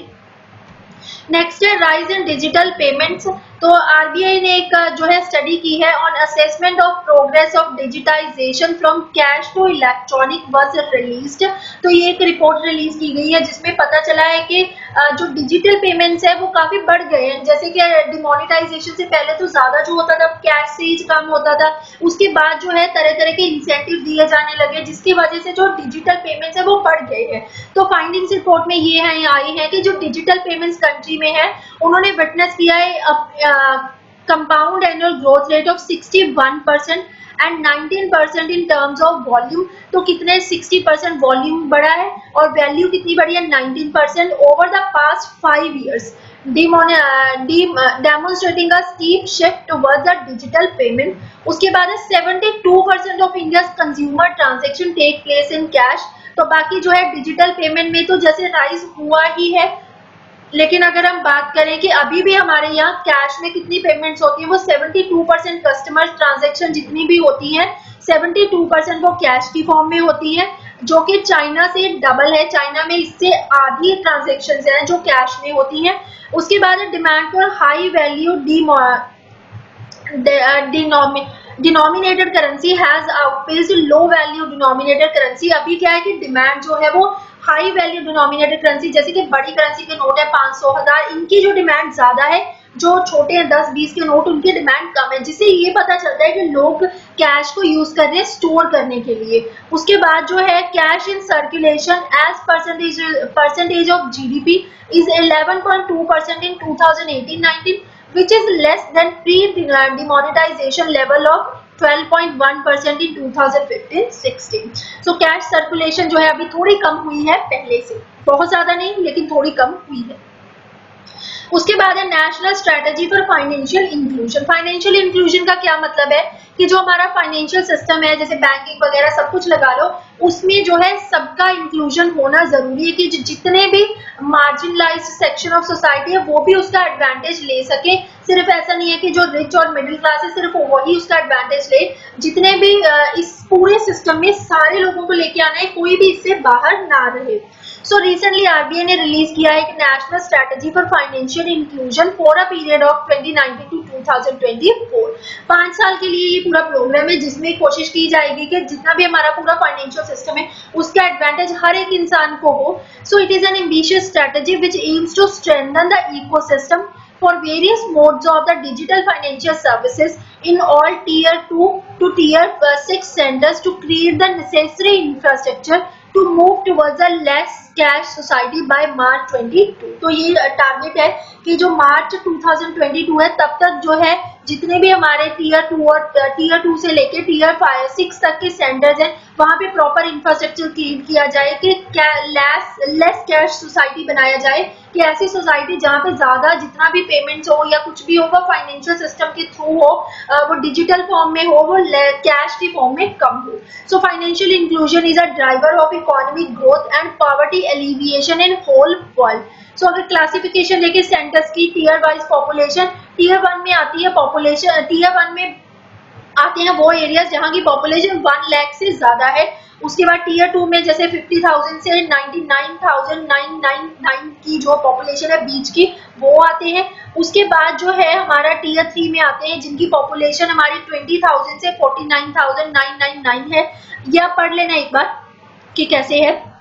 नेक्स्ट है राइज इन डिजिटल पेमेंट्स। तो आरबीआई ने एक जो है स्टडी की है on assessment of progress of digitisation from cash to electronic was released. तो ये एक रिपोर्ट रिलीज की गई है जिसमें पता चला है कि जो डिजिटल पेमेंट्स है वो काफी बढ़ गए हैं। जैसे कि डिमोनेटाइजेशन से पहले तो ज्यादा जो होता था कैश से ही काम होता था, उसके बाद जो है तरह तरह के इंसेंटिव दिए जाने लगे जिसकी वजह से जो डिजिटल पेमेंट्स है वो बढ़ गए हैं। तो फाइंडिंग्स रिपोर्ट में ये है आई है कि जो डिजिटल पेमेंट्स कंट्री में है उन्होंने विटनेस किया है compound annual growth rate of 61% and 19% in terms of volume. तो कितने 60% वॉल्यूम बढ़ा है और वैल्यू कितनी बढ़ी है 19% over the past 5 years, demonstrating a steep shift towards the digital payment। उसके बाद है 72% of India's consumer transaction take place in cash. तो बाकी जो है डिजिटल पेमेंट में तो जैसे राइज हुआ ही है, लेकिन अगर हम बात करें कि अभी भी हमारे यहाँ कैश में कितनी पेमेंट्स होती है, वो 72% कस्टमर ट्रांजैक्शन जितनी भी होती हैं 72% वो कैश की फॉर्म में होती है, जो कि चाइना से डबल है। चाइना में इससे आधी ट्रांजैक्शंस हैं जो कैश में होती हैं। उसके बाद demand for high value denominated currency has outpaced low value denominated currency. अभी क्या है कि डिमांड जो है वो हाई वैल्यू डिनोमिनेटेड करेंसी, जैसे कि बड़ी करेंसी के नोट है 500, 1000, इनकी जो डिमांड ज्यादा है। जो छोटे हैं 10-20 के नोट उनकी डिमांड कम है, जिससे ये पता चलता है कि लोग कैश को यूज कर रहे हैं स्टोर करने के लिए। उसके बाद जो है cash in circulation as percentage of GDP is 11.2% in 2018-19, which is less than pre-demonetization level of 12.1% in 2015-16। So cash circulation जो है अभी थोड़ी कम हुई है पहले से, बहुत ज्यादा नहीं लेकिन थोड़ी कम हुई है। उसके बाद है national strategy for financial inclusion. Financial inclusion का क्या मतलब है कि जो हमारा फाइनेंशियल सिस्टम है जैसे बैंकिंग वगैरह सब कुछ लगा लो, उसमें जो है सबका इंक्लूजन होना जरूरी है कि जितने भी मार्जिनलाइज्ड सेक्शन ऑफ सोसाइटी है वो भी उसका एडवांटेज ले सके। सिर्फ ऐसा नहीं है कि जो रिच और मिडिल क्लास है सिर्फ वही उसका एडवांटेज ले, जितने भी इस पूरे सिस्टम में सारे लोगों को लेके आना है, कोई भी इससे बाहर ना रहे। सो रिसेंटली आरबीआई ने रिलीज किया है एक national strategy for financial inclusion for a period of 2019 to 2024। 5 साल के लिए ये पूरा प्रोग्राम है जिसमें कोशिश की जाएगी कि जितना भी हमारा पूरा फाइनेंशियल सिस्टम है उसका एडवांटेज हर एक इंसान को हो। So it is an ambitious strategy which aims to strengthen the ecosystem for various modes of the digital financial services in all tier 2 to tier 6 centers to create the necessary infrastructure to move towards a less cash society by March 22। तो ये टारगेट है कि जो मार्च 2022 है तब तक जो है जितने भी हमारे टीयर 2 और टीयर 2 से लेके टीयर 6 तक के सेंटर्स हैं वहां पे प्रॉपर इंफ्रास्ट्रक्चर क्रिएट किया जाए कि लेस कैश सोसाइटी बनाया जाए, कि ऐसी सोसाइटी जहाँ पे ज्यादा जितना भी पेमेंट्स हो या कुछ भी हो वो फाइनेंशियल सिस्टम के थ्रू हो, वो डिजिटल फॉर्म में हो, वो कैश की फॉर्म में कम हो। So financial inclusion is a driver of economic growth and poverty alleviation in whole world. So अगर क्लासिफिकेशन देखें सेंटर्स की टीयर वाइज पॉपुलेशन, टीयर 1 में आती है पॉपुलेशन, टीयर 1 में आते हैं वो एरियाज जहाँ की पॉपुलेशन 1 लाख से ज्यादा है। उसके बाद टीयर 2 में जैसे 50,000 से 99,999 की जो पॉपुलेशन है बीच की वो आते हैं। उसके बाद जो है हमारा टीयर 3 में आते हैं जिनकी पॉपुलेशन हमारी 20,000 से 49,999 है। ये आप पढ़ लेना एक बार कि कैसे है।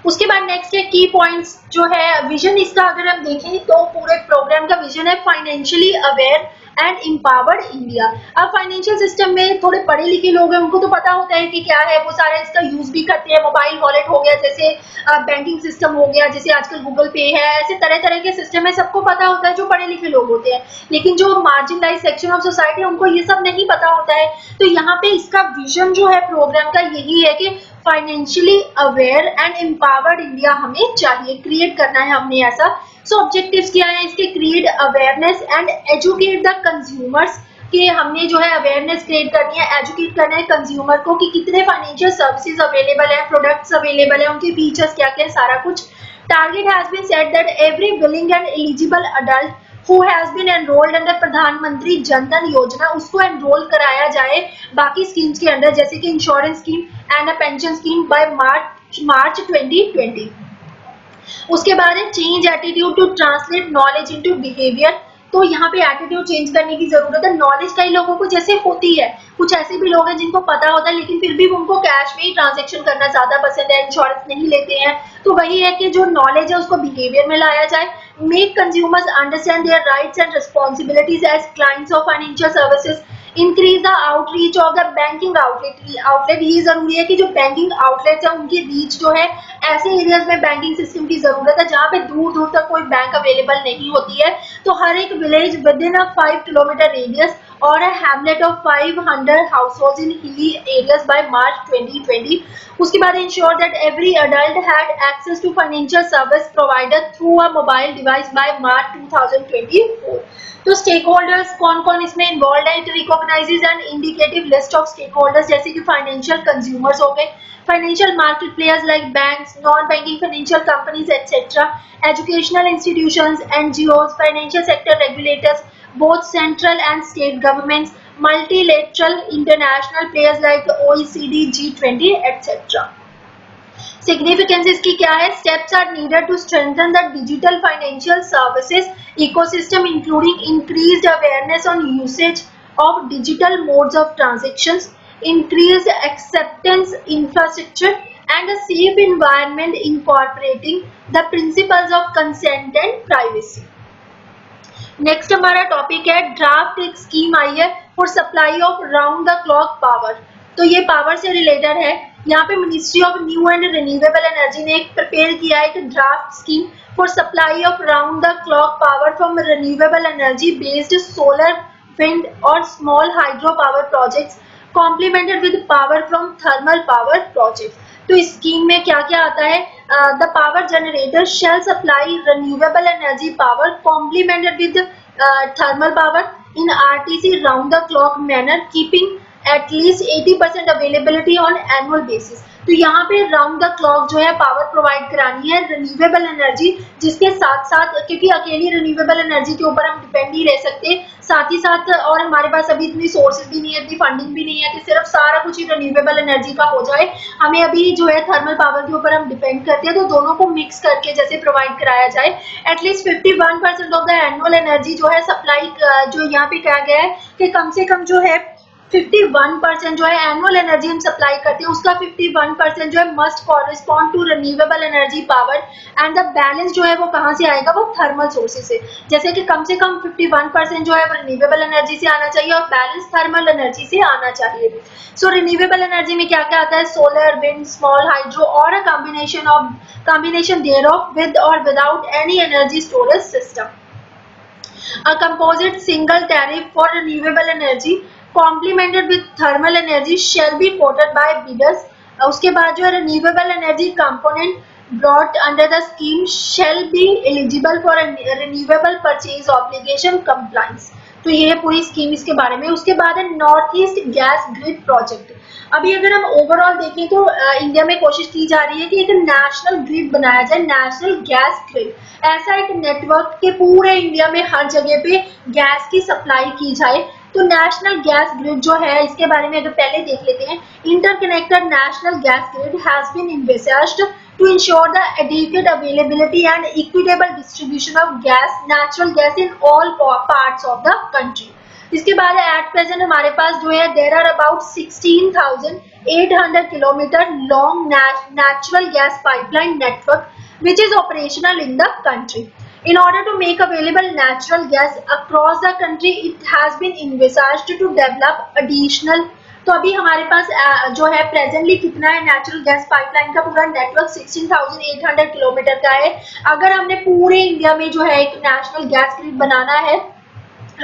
उसके बाद नेक्स्ट है की पॉइंट्स जो है विजन इसका अगर हम देखें तो पूरे प्रोग्राम का विजन है financially aware and empowered India. अब फाइनेंशियल सिस्टम में थोड़े पढ़े लिखे लोग हैं उनको तो पता होता है कि क्या है, वो सारा इसका यूज भी करते हैं। मोबाइल वॉलेट हो गया, जैसे बैंकिंग सिस्टम हो गया, जैसे आजकल गूगल पे है, ऐसे तरह तरह के सिस्टम है, सबको पता होता है जो पढ़े लिखे लोग होते हैं। लेकिन जो मार्जिनलाइज सेक्शन ऑफ सोसाइटी उनको ये सब नहीं पता होता है। तो यहाँ पे इसका विजन जो है प्रोग्राम का यही है कि financially aware and empowered India हमें चाहिए, क्रिएट करना है हमने ऐसा। सो ऑब्जेक्टिव्स क्या है इसके? Create awareness and educate the consumers, कि हमने जो है अवेयरनेस क्रिएट करनी है, एजुकेट करना है कंज्यूमर को कि कितने फाइनेंशियल सर्विसेज अवेलेबल है, प्रोडक्ट्स अवेलेबल है, उनके फीचर्स क्या क्या है, सारा कुछ। Target has been set that every willing and eligible adult who has been enrolled under प्रधानमंत्री जन धन योजना उसको एनरोल कराया जाए बाकी स्कीम्स के अंदर, जैसे कि insurance scheme and a pension scheme by March 2020। उसके बाद है change attitude to translate knowledge into behaviour. तो यहाँ पे एटीट्यूड चेंज करने की जरूरत है। नॉलेज कई लोगों को जैसे होती है, कुछ ऐसे भी लोग हैं जिनको पता होता है लेकिन फिर भी उनको कैश में ही ट्रांजैक्शन करना ज्यादा पसंद है, इंश्योरेंस नहीं लेते हैं। तो वही है कि जो नॉलेज है उसको बिहेवियर में लाया जाए। Make consumers understand their rights and responsibilities as clients of financial services. Increase the outreach of the banking outlet. ये जरूरी है कि जो बैंकिंग आउटलेट्स है उनकी रीच जो है ऐसे एरियाज में बैंकिंग सिस्टम की जरूरत है जहाँ पे दूर दूर तक कोई बैंक अवेलेबल नहीं होती है। तो हर एक village with in a 5 kilometre radius और a hamlet of 500 households in hilly areas by March 2020. उसके बाद ensure that every adult had access to financial service provided through a mobile device by March 2024. तो स्टेक होल्डर्स कौन कौन इसमें इन्वॉल्व है? It recognises an indicative list of stakeholders जैसे कि फाइनेंशियल कंज्यूमर्स हो गए, financial market players like banks, non banking financial companies etcetera, educational institutions, NGOs, financial sector regulators, both central and state governments, multilateral international players like the OECD, G20, etc. Significance इसकी क्या है? Steps are needed to strengthen the digital financial services ecosystem, including increased awareness on usage of digital modes of transactions, increased acceptance infrastructure, and a safe environment incorporating the principles of consent and privacy. Next हमारा टॉपिक है ड्राफ्ट। एक स्कीम आई है for supply of round the clock power. तो ये पावर से रिलेटेड है। यहाँ पे ministry of new and renewable energy ने एक प्रिपेयर किया है एक draft scheme for supply of round the clock power from renewable energy based solar, wind और small hydro power projects complemented with power from thermal power project. तो इस स्कीम में क्या क्या आता है? The power generator shall supply renewable energy power complemented with thermal power in RTC round the clock manner, keeping at least 80% availability on annual basis. तो यहाँ पे राउंड द क्लॉक जो है पावर प्रोवाइड करानी है रिन्यूएबल एनर्जी, जिसके साथ साथ क्योंकि अकेली रिन्यूएबल एनर्जी के ऊपर हम डिपेंड नहीं रह सकते, साथ ही साथ और हमारे पास अभी इतनी सोर्सेज भी नहीं है, इतनी फंडिंग भी नहीं है कि सिर्फ सारा कुछ ही रिन्यूएबल एनर्जी का हो जाए। हमें अभी जो है थर्मल पावर के ऊपर हम डिपेंड करते हैं, तो दोनों को मिक्स करके जैसे प्रोवाइड कराया जाए। At least 51% of the annual energy जो है सप्लाई जो यहाँ पे कहा गया है कि कम से कम जो है 51% जो है एनुअल एनर्जी हम सप्लाई करते हैं, उसका 51% जो है must correspond to renewable energy power, and the balance जो है वो कहाँ से आएगा, वो थर्मल सोर्सेज से। जैसे कि कम से कम 51% जो है वो रिन्यूएबल एनर्जी से आना चाहिए और बैलेंस थर्मल एनर्जी से आना चाहिए। सो रिन्यूएबल एनर्जी में क्या क्या आता है, सोलर, विंड, स्मॉल हाइड्रो और अ combination thereof with or without any energy storage system. A composite single tariff for renewable energy complemented with thermal energy shall be quoted by bidders. उसके बाद जो है renewable energy component brought under the scheme shall be eligible for a renewable purchase obligation compliance. तो ये पूरी स्कीम इसके बारे में। उसके बाद है north east gas grid project. अभी अगर हम ओवरऑल देखें तो इंडिया में कोशिश की जा रही है कि एक नेशनल ग्रिड बनाया जाए, नेशनल गैस ग्रिड, ऐसा एक नेटवर्क के पूरे इंडिया में हर जगह पे गैस की सप्लाई की जाए। तो नेशनल गैस ग्रिड जो है इसके बारे में अगर पहले देख लेते हैं, interconnected national gas grid has been envisaged to ensure the adequate availability and equitable distribution of natural gas in all parts of the country. इसके बाद एट प्रेजेंट हमारे पास जो है there are about 16,800 kilometre long natural gas pipeline network which is operational in the country. In order to make available natural gas across the country, it has been envisaged to develop additional. तो अभी हमारे पास जो है प्रेजेंटली कितना है नेचुरल गैस पाइपलाइन का पूरा नेटवर्क 16,800 किलोमीटर का है. अगर हमने पूरे इंडिया में जो है एक नेशनल गैस ग्रिड बनाना है,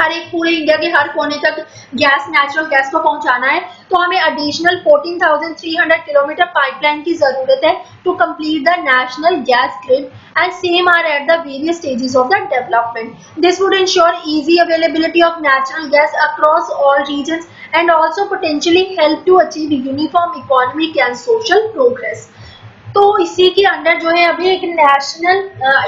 हर एक पूरे इंडिया के हर कोने तक गैस, नेचुरल गैस को पहुंचाना है, तो हमें एडिशनल 14,300 किलोमीटर पाइपलाइन की जरूरत है to complete the national gas grid, and same are at the various stages of the development. This would ensure easy availability of natural gas across all regions and also potentially help to achieve uniform economic and social progress. तो इसी के अंडर जो है अभी एक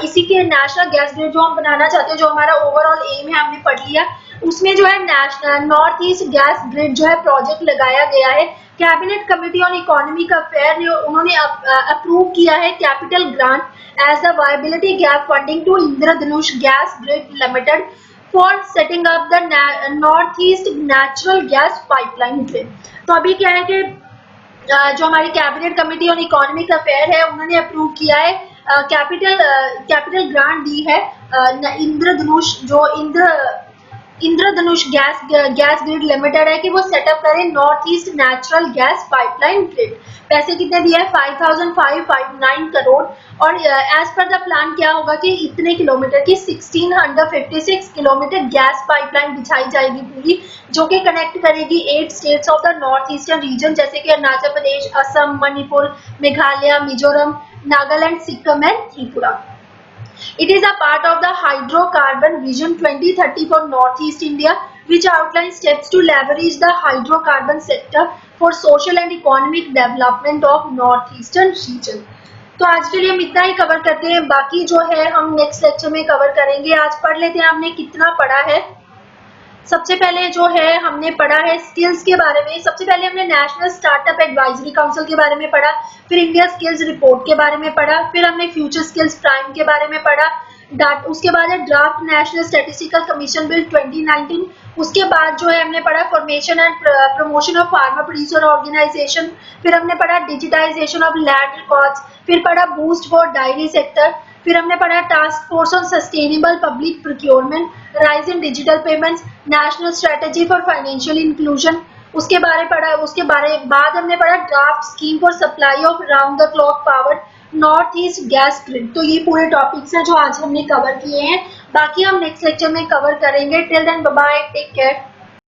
इसी के नेशनल गैस ग्रिड जो हम बनाना चाहते हैं, जो हमारा ओवरऑल एम है हमने पढ़ लिया, उसमें जो है national north east gas grid जो है प्रोजेक्ट लगाया गया है। Cabinet committee on economic affair ने उन्होंने अप्रूव किया है capital grant as the viability gap funding to Indradhanush gas grid limited for setting up the north east natural gas pipeline grid. तो अभी क्या है कि जो हमारी cabinet committee on economic affair है उन्होंने अप्रूव किया है, कैपिटल ग्रांट दी है इंद्रधनुष गैस ग्रिड लिमिटेड है कि वो सेटअप करे north east natural gas pipeline grid. पैसे कितने दिए हैं, 5,559 करोड़। और एज पर द प्लान क्या होगा कि इतने किलोमीटर की 1656 किलोमीटर गैस पाइपलाइन बिछाई जाएगी पूरी, जो कि कनेक्ट करेगी 8 states of the north eastern region जैसे कि Arunachal Pradesh, Assam, Manipur, Meghalaya, Mizoram, Nagaland, Sikkim and Tripura. It is a part of the Hydrocarbon Vision 2030 for Northeast India, which outlines steps to leverage the hydrocarbon sector for social and economic development of Northeastern region. तो आज के लिए हम इतना ही कवर करते हैं, बाकी जो है हम नेक्स्ट लेक्चर में कवर करेंगे. आज पढ़ लेते हैं हमने कितना पढ़ा है. सबसे पहले जो है हमने पढ़ा है स्किल्स के बारे में. सबसे पहले हमने नेशनल स्टार्टअप एडवाइजरी काउंसिल के बारे में पढ़ा, फिर इंडिया स्किल्स रिपोर्ट के बारे में पढ़ा, फिर हमने फ्यूचर स्किल्स प्राइम के बारे में पढ़ा. उसके बाद है draft national statistical commission bill 2019. उसके बाद जो है हमने पढ़ा formation and promotion of farmer producer organisation. फिर हमने पढ़ा डिजिटाइजेशन ऑफ लैंड रिकॉर्ड्स. फिर पढ़ा बूस्ट फॉर डायरी सेक्टर. फिर हमने पढ़ा task force on sustainable public procurement, rise in digital payments, national strategy for financial inclusion. उसके बाद हमने पढ़ा draft scheme for supply of round the clock power, north east gas grid. तो ये पूरे टॉपिक्स हैं जो आज हमने कवर किए हैं. बाकी हम नेक्स्ट लेक्चर में कवर करेंगे. Till then bye bye, take care.